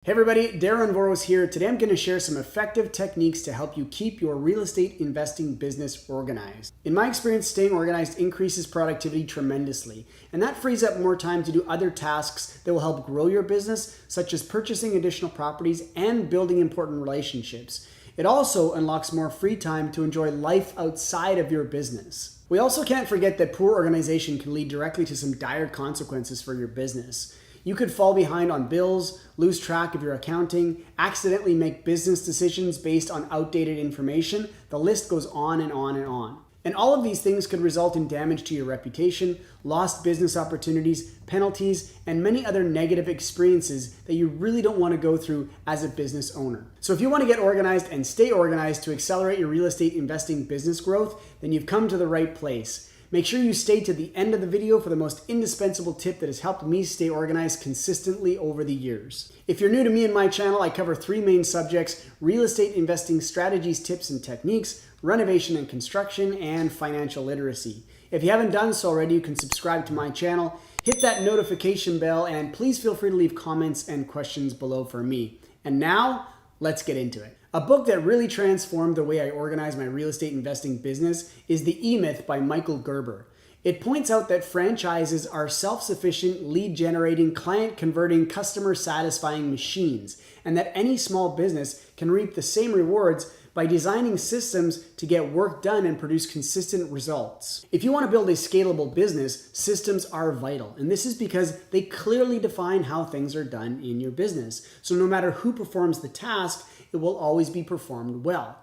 Hey everybody, Darren Voros here. Today I'm going to share some effective techniques to help you keep your real estate investing business organized. In my experience, staying organized increases productivity tremendously, and that frees up more time to do other tasks that will help grow your business, such as purchasing additional properties and building important relationships. It also unlocks more free time to enjoy life outside of your business. We also can't forget that poor organization can lead directly to some dire consequences for your business. You could fall behind on bills, lose track of your accounting, accidentally make business decisions based on outdated information. The list goes on and on and on. And all of these things could result in damage to your reputation, lost business opportunities, penalties, and many other negative experiences that you really don't want to go through as a business owner. So if you want to get organized and stay organized to accelerate your real estate investing business growth, then you've come to the right place. Make sure you stay to the end of the video for the most indispensable tip that has helped me stay organized consistently over the years. If you're new to me and my channel, I cover three main subjects: real estate investing strategies, tips, and techniques, renovation and construction, and financial literacy. If you haven't done so already, you can subscribe to my channel, hit that notification bell, and please feel free to leave comments and questions below for me. And now, let's get into it. A book that really transformed the way I organize my real estate investing business is The E-Myth by Michael Gerber. It points out that franchises are self-sufficient, lead-generating, client-converting, customer-satisfying machines, and that any small business can reap the same rewards by designing systems to get work done and produce consistent results. If you want to build a scalable business, systems are vital. And this is because they clearly define how things are done in your business. So no matter who performs the task, it will always be performed well.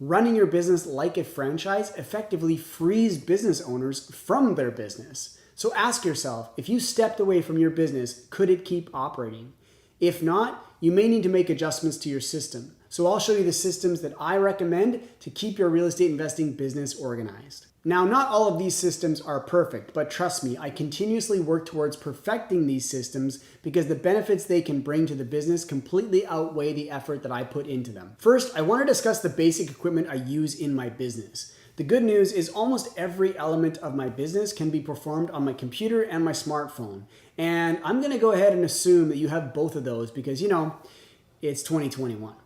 Running your business like a franchise effectively frees business owners from their business. So ask yourself, if you stepped away from your business, could it keep operating? If not, you may need to make adjustments to your system. So I'll show you the systems that I recommend to keep your real estate investing business organized. Now, not all of these systems are perfect, but trust me, I continuously work towards perfecting these systems because the benefits they can bring to the business completely outweigh the effort that I put into them. First, I want to discuss the basic equipment I use in my business. The good news is almost every element of my business can be performed on my computer and my smartphone. And I'm going to go ahead and assume that you have both of those because, it's 2021.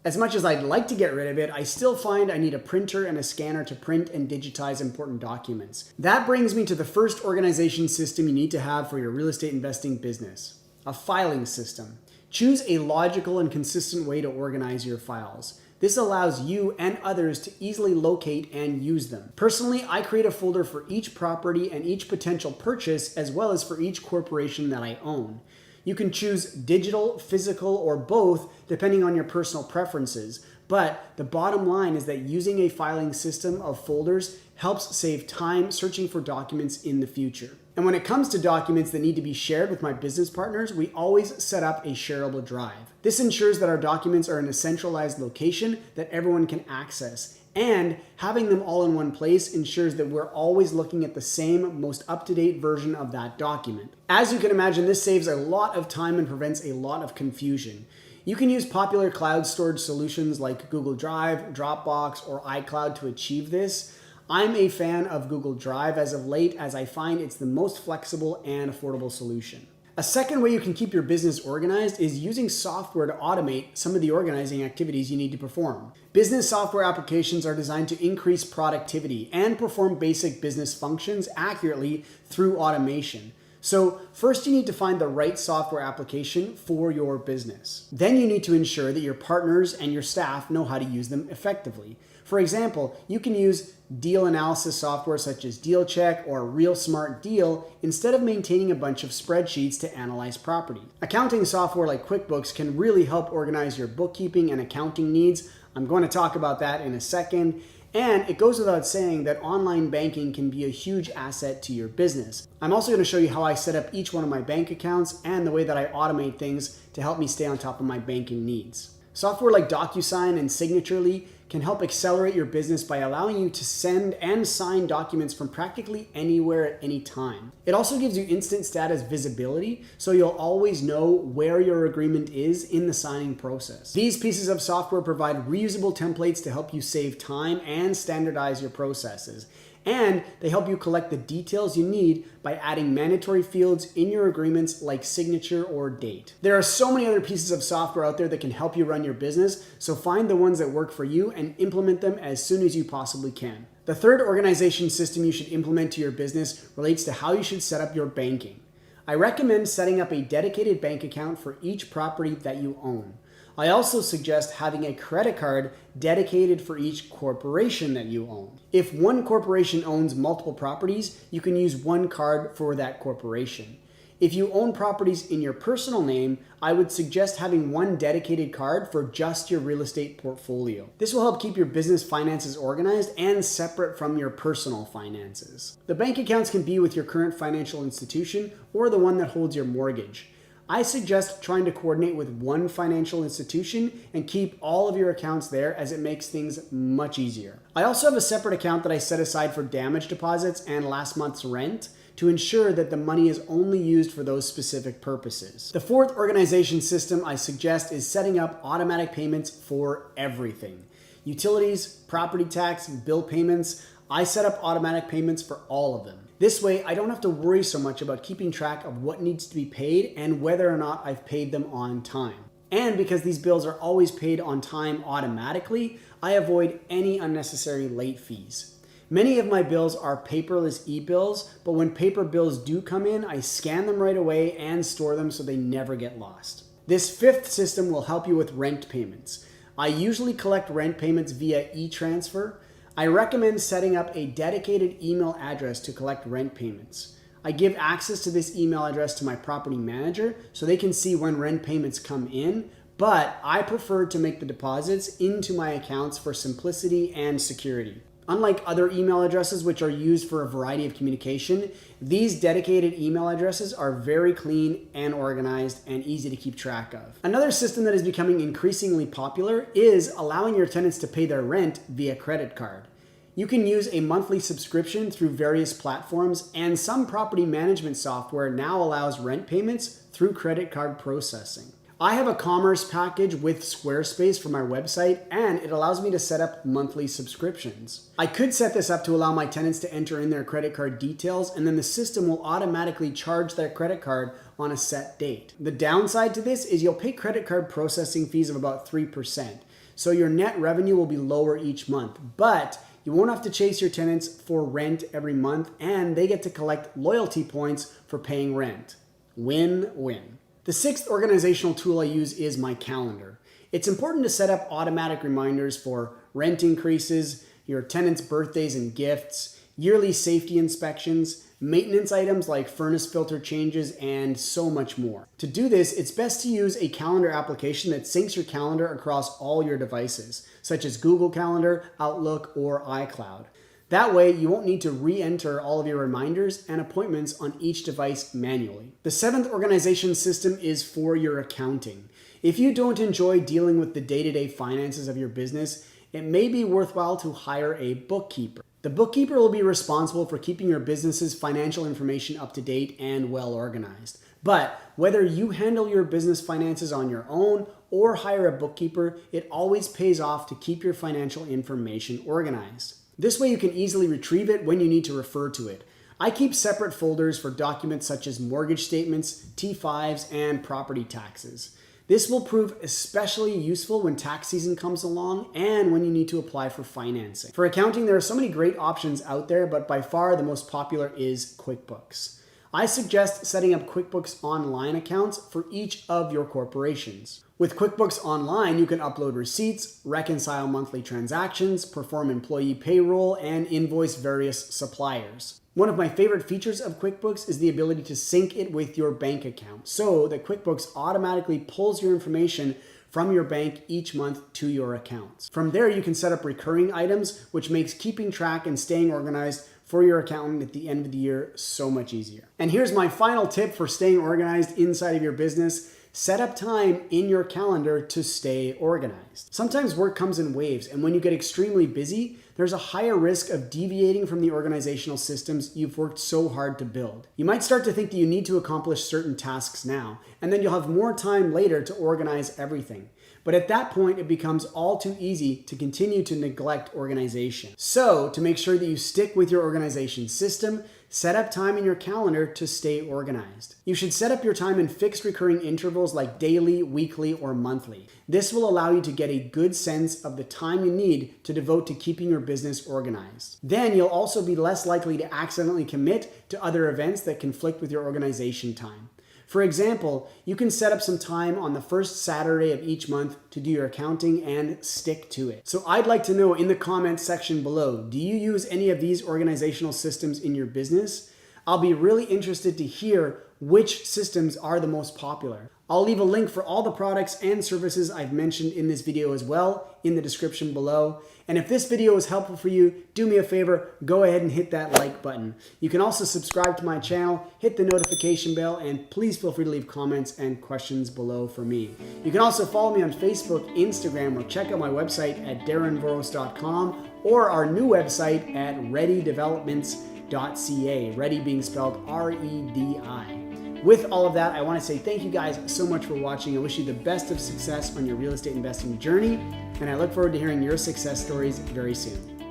As much as I'd like to get rid of it, I still find I need a printer and a scanner to print and digitize important documents. That brings me to the first organization system you need to have for your real estate investing business: a filing system. Choose a logical and consistent way to organize your files. This allows you and others to easily locate and use them. Personally, I create a folder for each property and each potential purchase, as well as for each corporation that I own. You can choose digital, physical, or both, depending on your personal preferences. But the bottom line is that using a filing system of folders helps save time searching for documents in the future. And when it comes to documents that need to be shared with my business partners, we always set up a shareable drive. This ensures that our documents are in a centralized location that everyone can access. And having them all in one place ensures that we're always looking at the same, most up-to-date version of that document. As you can imagine, this saves a lot of time and prevents a lot of confusion. You can use popular cloud storage solutions like Google Drive, Dropbox, or iCloud to achieve this. I'm a fan of Google Drive as of late, as I find it's the most flexible and affordable solution. A second way you can keep your business organized is using software to automate some of the organizing activities you need to perform. Business software applications are designed to increase productivity and perform basic business functions accurately through automation. So first you need to find the right software application for your business. Then you need to ensure that your partners and your staff know how to use them effectively. For example, you can use deal analysis software such as DealCheck or Real Smart Deal instead of maintaining a bunch of spreadsheets to analyze property. Accounting software like QuickBooks can really help organize your bookkeeping and accounting needs. I'm going to talk about that in a second. And it goes without saying that online banking can be a huge asset to your business. I'm also going to show you how I set up each one of my bank accounts and the way that I automate things to help me stay on top of my banking needs. Software like DocuSign and Signaturely can help accelerate your business by allowing you to send and sign documents from practically anywhere at any time. It also gives you instant status visibility, so you'll always know where your agreement is in the signing process. These pieces of software provide reusable templates to help you save time and standardize your processes. And they help you collect the details you need by adding mandatory fields in your agreements like signature or date. There are so many other pieces of software out there that can help you run your business, so find the ones that work for you and implement them as soon as you possibly can. The third organization system you should implement to your business relates to how you should set up your banking. I recommend setting up a dedicated bank account for each property that you own. I also suggest having a credit card dedicated for each corporation that you own. If one corporation owns multiple properties, you can use one card for that corporation. If you own properties in your personal name, I would suggest having one dedicated card for just your real estate portfolio. This will help keep your business finances organized and separate from your personal finances. The bank accounts can be with your current financial institution or the one that holds your mortgage. I suggest trying to coordinate with one financial institution and keep all of your accounts there, as it makes things much easier. I also have a separate account that I set aside for damage deposits and last month's rent to ensure that the money is only used for those specific purposes. The fourth organization system I suggest is setting up automatic payments for everything. Utilities, property tax, bill payments. I set up automatic payments for all of them. This way, I don't have to worry so much about keeping track of what needs to be paid and whether or not I've paid them on time. And because these bills are always paid on time automatically, I avoid any unnecessary late fees. Many of my bills are paperless e-bills, but when paper bills do come in, I scan them right away and store them so they never get lost. This fifth system will help you with rent payments. I usually collect rent payments via e-transfer. I recommend setting up a dedicated email address to collect rent payments. I give access to this email address to my property manager so they can see when rent payments come in, but I prefer to make the deposits into my accounts for simplicity and security. Unlike other email addresses, which are used for a variety of communication, these dedicated email addresses are very clean and organized and easy to keep track of. Another system that is becoming increasingly popular is allowing your tenants to pay their rent via credit card. You can use a monthly subscription through various platforms, and some property management software now allows rent payments through credit card processing. I have a commerce package with Squarespace for my website, and it allows me to set up monthly subscriptions. I could set this up to allow my tenants to enter in their credit card details, and then the system will automatically charge their credit card on a set date. The downside to this is you'll pay credit card processing fees of about 3%, so your net revenue will be lower each month, but you won't have to chase your tenants for rent every month, and they get to collect loyalty points for paying rent. Win-win. The sixth organizational tool I use is my calendar. It's important to set up automatic reminders for rent increases, your tenants' birthdays and gifts, yearly safety inspections, maintenance items like furnace filter changes, and so much more. To do this, it's best to use a calendar application that syncs your calendar across all your devices, such as Google Calendar, Outlook, or iCloud. That way, you won't need to re-enter all of your reminders and appointments on each device manually. The seventh organization system is for your accounting. If you don't enjoy dealing with the day-to-day finances of your business, it may be worthwhile to hire a bookkeeper. The bookkeeper will be responsible for keeping your business's financial information up to date and well organized. But whether you handle your business finances on your own or hire a bookkeeper, it always pays off to keep your financial information organized. This way you can easily retrieve it when you need to refer to it. I keep separate folders for documents such as mortgage statements, T5s, and property taxes. This will prove especially useful when tax season comes along and when you need to apply for financing. For accounting, there are so many great options out there, but by far the most popular is QuickBooks. I suggest setting up QuickBooks Online accounts for each of your corporations. With QuickBooks Online, you can upload receipts, reconcile monthly transactions, perform employee payroll, and invoice various suppliers. One of my favorite features of QuickBooks is the ability to sync it with your bank account so that QuickBooks automatically pulls your information from your bank each month to your accounts. From there, you can set up recurring items, which makes keeping track and staying organized for your accountant at the end of the year so much easier. And here's my final tip for staying organized inside of your business. set up time in your calendar to stay organized. Sometimes work comes in waves, and when you get extremely busy, there's a higher risk of deviating from the organizational systems you've worked so hard to build. You might start to think that you need to accomplish certain tasks now, and then you'll have more time later to organize everything. But at that point, it becomes all too easy to continue to neglect organization. So, to make sure that you stick with your organization system, set up time in your calendar to stay organized. You should set up your time in fixed recurring intervals like daily, weekly, or monthly. This will allow you to get a good sense of the time you need to devote to keeping your business organized. Then you'll also be less likely to accidentally commit to other events that conflict with your organization time. For example, you can set up some time on the first Saturday of each month to do your accounting and stick to it. So I'd like to know in the comments section below, do you use any of these organizational systems in your business? I'll be really interested to hear which systems are the most popular. I'll leave a link for all the products and services I've mentioned in this video as well in the description below. And if this video was helpful for you, do me a favor, go ahead and hit that like button. You can also subscribe to my channel, hit the notification bell, and please feel free to leave comments and questions below for me. You can also follow me on Facebook, Instagram, or check out my website at darrenvoros.com or our new website at readydevelopments.ca, ready being spelled R-E-D-I. With all of that, I want to say thank you guys so much for watching. I wish you the best of success on your real estate investing journey, and I look forward to hearing your success stories very soon.